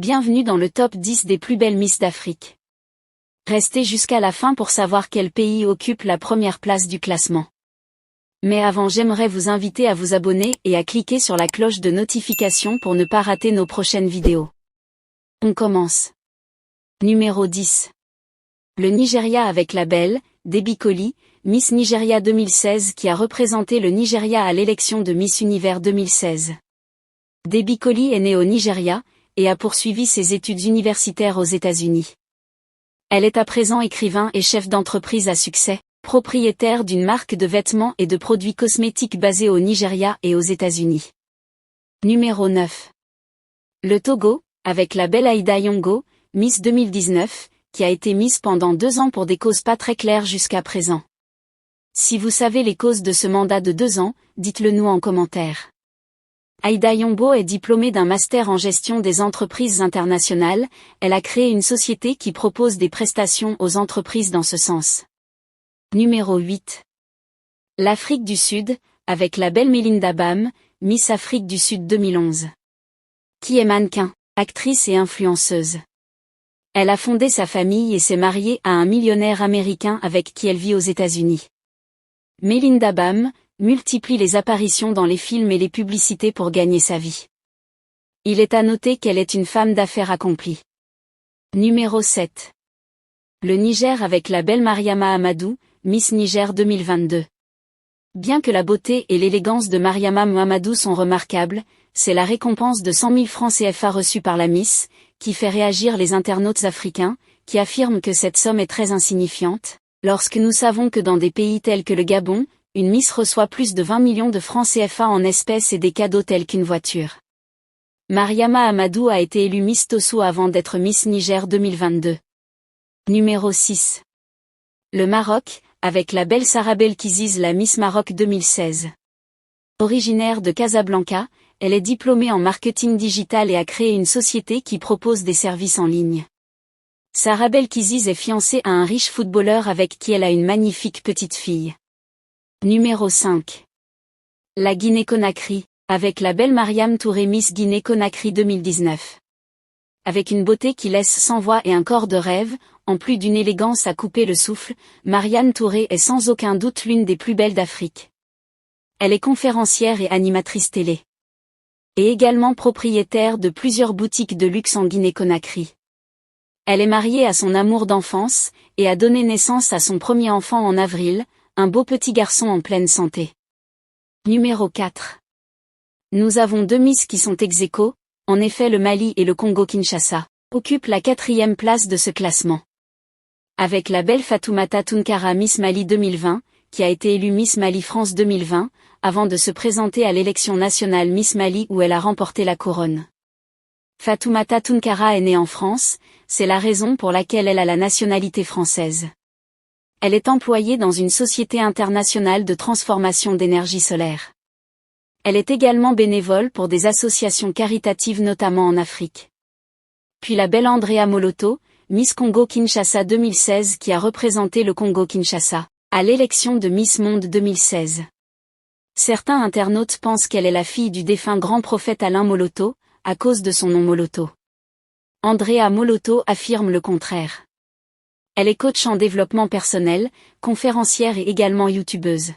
Bienvenue dans le top 10 des plus belles Miss d'Afrique. Restez jusqu'à la fin pour savoir quel pays occupe la première place du classement. Mais avant, j'aimerais vous inviter à vous abonner et à cliquer sur la cloche de notification pour ne pas rater nos prochaines vidéos. On commence. Numéro 10. Le Nigeria avec la belle, Debbie Colley, Miss Nigeria 2016 qui a représenté le Nigeria à l'élection de Miss Univers 2016. Debbie Colley est née au Nigeria, et a poursuivi ses études universitaires aux États-Unis. Elle est à présent écrivain et chef d'entreprise à succès, propriétaire d'une marque de vêtements et de produits cosmétiques basée au Nigeria et aux États-Unis. Numéro 9. Le Togo, avec la belle Aïda Yongo, Miss 2019, qui a été Miss pendant 2 ans pour des causes pas très claires jusqu'à présent. Si vous savez les causes de ce mandat de 2 ans, dites-le nous en commentaire. Aïda Yongo est diplômée d'un master en gestion des entreprises internationales, elle a créé une société qui propose des prestations aux entreprises dans ce sens. Numéro 8. L'Afrique du Sud, avec la belle Melinda Bam, Miss Afrique du Sud 2011. Qui est mannequin, actrice et influenceuse. Elle a fondé sa famille et s'est mariée à un millionnaire américain avec qui elle vit aux États-Unis. Melinda Bam multiplie les apparitions dans les films et les publicités pour gagner sa vie. Il est à noter qu'elle est une femme d'affaires accomplie. Numéro 7. Le Niger avec la belle Mariama Amadou, Miss Niger 2022. Bien que la beauté et l'élégance de Mariama Amadou sont remarquables, c'est la récompense de 100 000 francs CFA reçue par la Miss, qui fait réagir les internautes africains, qui affirment que cette somme est très insignifiante, lorsque nous savons que dans des pays tels que le Gabon, une Miss reçoit plus de 20 millions de francs CFA en espèces et des cadeaux tels qu'une voiture. Mariama Amadou a été élue Miss Tosso avant d'être Miss Niger 2022. Numéro 6. Le Maroc, avec la belle Sarah Belkiziz la Miss Maroc 2016. Originaire de Casablanca, elle est diplômée en marketing digital et a créé une société qui propose des services en ligne. Sarah Belkiziz est fiancée à un riche footballeur avec qui elle a une magnifique petite fille. Numéro 5. La Guinée-Conakry, avec la belle Mariam Touré Miss Guinée-Conakry 2019. Avec une beauté qui laisse sans voix et un corps de rêve, en plus d'une élégance à couper le souffle, Mariam Touré est sans aucun doute l'une des plus belles d'Afrique. Elle est conférencière et animatrice télé. Et également propriétaire de plusieurs boutiques de luxe en Guinée-Conakry. Elle est mariée à son amour d'enfance, et a donné naissance à son premier enfant en avril, un beau petit garçon en pleine santé. Numéro 4. Nous avons 2 Miss qui sont ex-aequo, en effet le Mali et le Congo-Kinshasa, occupent la 4e place de ce classement. Avec la belle Fatoumata Tounkara Miss Mali 2020, qui a été élue Miss Mali France 2020, avant de se présenter à l'élection nationale Miss Mali où elle a remporté la couronne. Fatoumata Tounkara est née en France, c'est la raison pour laquelle elle a la nationalité française. Elle est employée dans une société internationale de transformation d'énergie solaire. Elle est également bénévole pour des associations caritatives notamment en Afrique. Puis la belle Andrea Moloto, Miss Congo-Kinshasa 2016 qui a représenté le Congo-Kinshasa, à l'élection de Miss Monde 2016. Certains internautes pensent qu'elle est la fille du défunt grand prophète Alain Moloto, à cause de son nom Moloto. Andrea Moloto affirme le contraire. Elle est coach en développement personnel, conférencière et également youtubeuse.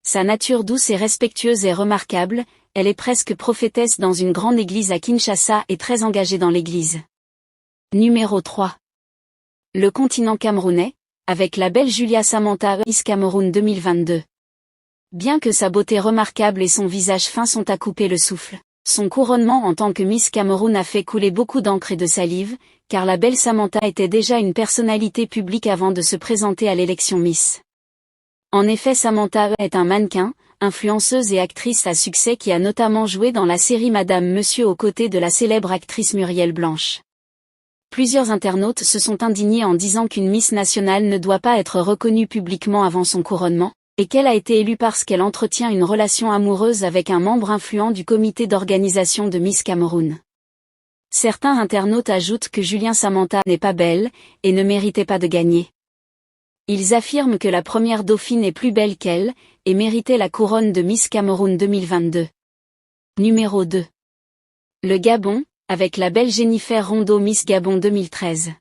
Sa nature douce et respectueuse est remarquable, elle est presque prophétesse dans une grande église à Kinshasa et très engagée dans l'église. Numéro 3. Le continent camerounais, avec la belle Julia Samantha Miss Cameroun 2022. Bien que sa beauté remarquable et son visage fin sont à couper le souffle, son couronnement en tant que Miss Cameroun a fait couler beaucoup d'encre et de salive, car la belle Samantha était déjà une personnalité publique avant de se présenter à l'élection Miss. En effet, Samantha est un mannequin, influenceuse et actrice à succès qui a notamment joué dans la série Madame Monsieur aux côtés de la célèbre actrice Muriel Blanche. Plusieurs internautes se sont indignés en disant qu'une Miss nationale ne doit pas être reconnue publiquement avant son couronnement, et qu'elle a été élue parce qu'elle entretient une relation amoureuse avec un membre influent du comité d'organisation de Miss Cameroun. Certains internautes ajoutent que Julien Samantha n'est pas belle, et ne méritait pas de gagner. Ils affirment que la première dauphine est plus belle qu'elle, et méritait la couronne de Miss Cameroun 2022. Numéro 2. Le Gabon, avec la belle Jennifer Rondeau Miss Gabon 2013.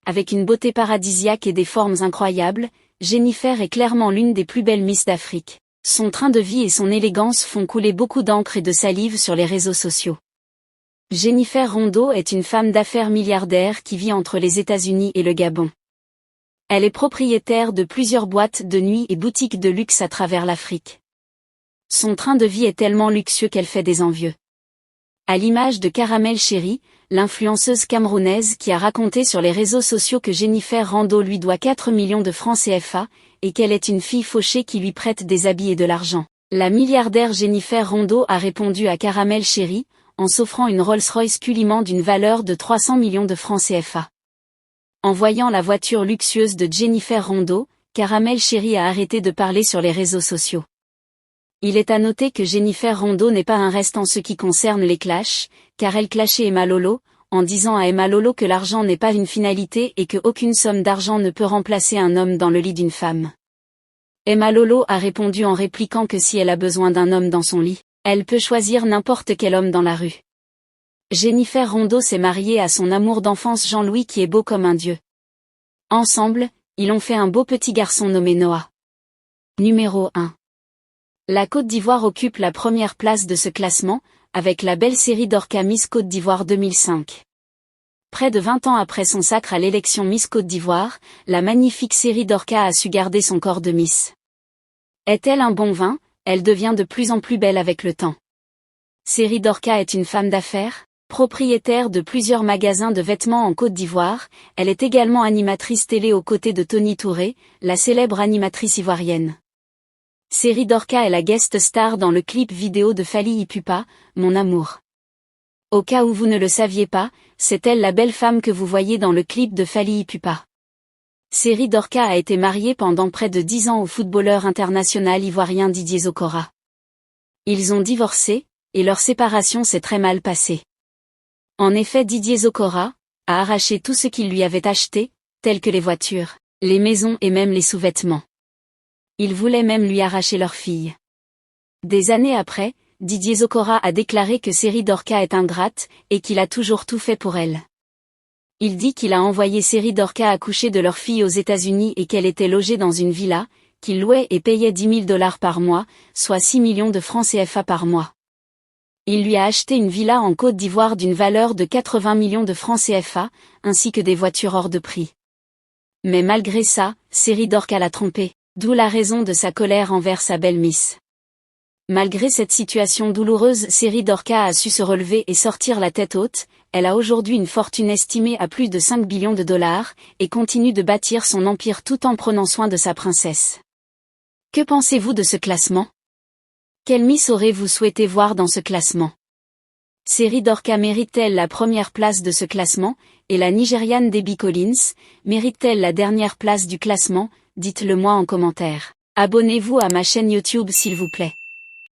Avec une beauté paradisiaque et des formes incroyables, Jennifer est clairement l'une des plus belles Miss d'Afrique. Son train de vie et son élégance font couler beaucoup d'encre et de salive sur les réseaux sociaux. Jennifer Rondeau est une femme d'affaires milliardaire qui vit entre les États-Unis et le Gabon. Elle est propriétaire de plusieurs boîtes de nuit et boutiques de luxe à travers l'Afrique. Son train de vie est tellement luxueux qu'elle fait des envieux. À l'image de Caramel Chéri, l'influenceuse camerounaise qui a raconté sur les réseaux sociaux que Jennifer Rondeau lui doit 4 millions de francs CFA, et qu'elle est une fille fauchée qui lui prête des habits et de l'argent. La milliardaire Jennifer Rondeau a répondu à Caramel Chéri, en s'offrant une Rolls-Royce Cullinan d'une valeur de 300 millions de francs CFA. En voyant la voiture luxueuse de Jennifer Rondeau, Caramel Chéri a arrêté de parler sur les réseaux sociaux. Il est à noter que Jennifer Rondeau n'est pas un reste en ce qui concerne les clashs, car elle clashait Emma Lolo, en disant à Emma Lolo que l'argent n'est pas une finalité et que aucune somme d'argent ne peut remplacer un homme dans le lit d'une femme. Emma Lolo a répondu en répliquant que si elle a besoin d'un homme dans son lit, elle peut choisir n'importe quel homme dans la rue. Jennifer Rondeau s'est mariée à son amour d'enfance Jean-Louis qui est beau comme un dieu. Ensemble, ils ont fait un beau petit garçon nommé Noah. Numéro 1. La Côte d'Ivoire occupe la première place de ce classement, avec la belle série d'Orca Miss Côte d'Ivoire 2005. Près de 20 ans après son sacre à l'élection Miss Côte d'Ivoire, la magnifique série d'Orca a su garder son corps de Miss. Est-elle un bon vin? Elle devient de plus en plus belle avec le temps. Série d'Orca est une femme d'affaires, propriétaire de plusieurs magasins de vêtements en Côte d'Ivoire, elle est également animatrice télé aux côtés de Tony Touré, la célèbre animatrice ivoirienne. Série d'Orca est la guest star dans le clip vidéo de Fally Ipupa, Mon amour. Au cas où vous ne le saviez pas, c'est elle la belle femme que vous voyez dans le clip de Fally Ipupa. Série d'Orca a été mariée pendant près de 10 ans au footballeur international ivoirien Didier Zokora. Ils ont divorcé, et leur séparation s'est très mal passée. En effet, Didier Zokora a arraché tout ce qu'il lui avait acheté, tels que les voitures, les maisons et même les sous-vêtements. Il voulait même lui arracher leur fille. Des années après, Didier Zokora a déclaré que Série d'Orca est ingrate, et qu'il a toujours tout fait pour elle. Il dit qu'il a envoyé Série d'Orca accoucher de leur fille aux États-Unis et qu'elle était logée dans une villa, qu'il louait et payait 10 000 $ par mois, soit 6 millions de francs CFA par mois. Il lui a acheté une villa en Côte d'Ivoire d'une valeur de 80 millions de francs CFA, ainsi que des voitures hors de prix. Mais malgré ça, Série d'Orca l'a trompé, d'où la raison de sa colère envers sa belle Miss. Malgré cette situation douloureuse, Série d'Orca a su se relever et sortir la tête haute, elle a aujourd'hui une fortune estimée à plus de 5 billions de dollars, et continue de bâtir son empire tout en prenant soin de sa princesse. Que pensez-vous de ce classement? Quelle Miss aurez-vous souhaité voir dans ce classement? Série d'Orca mérite-t-elle la première place de ce classement, et la Nigériane Debbie Collins, mérite-t-elle la dernière place du classement? Dites-le moi en commentaire. Abonnez-vous à ma chaîne YouTube s'il vous plaît.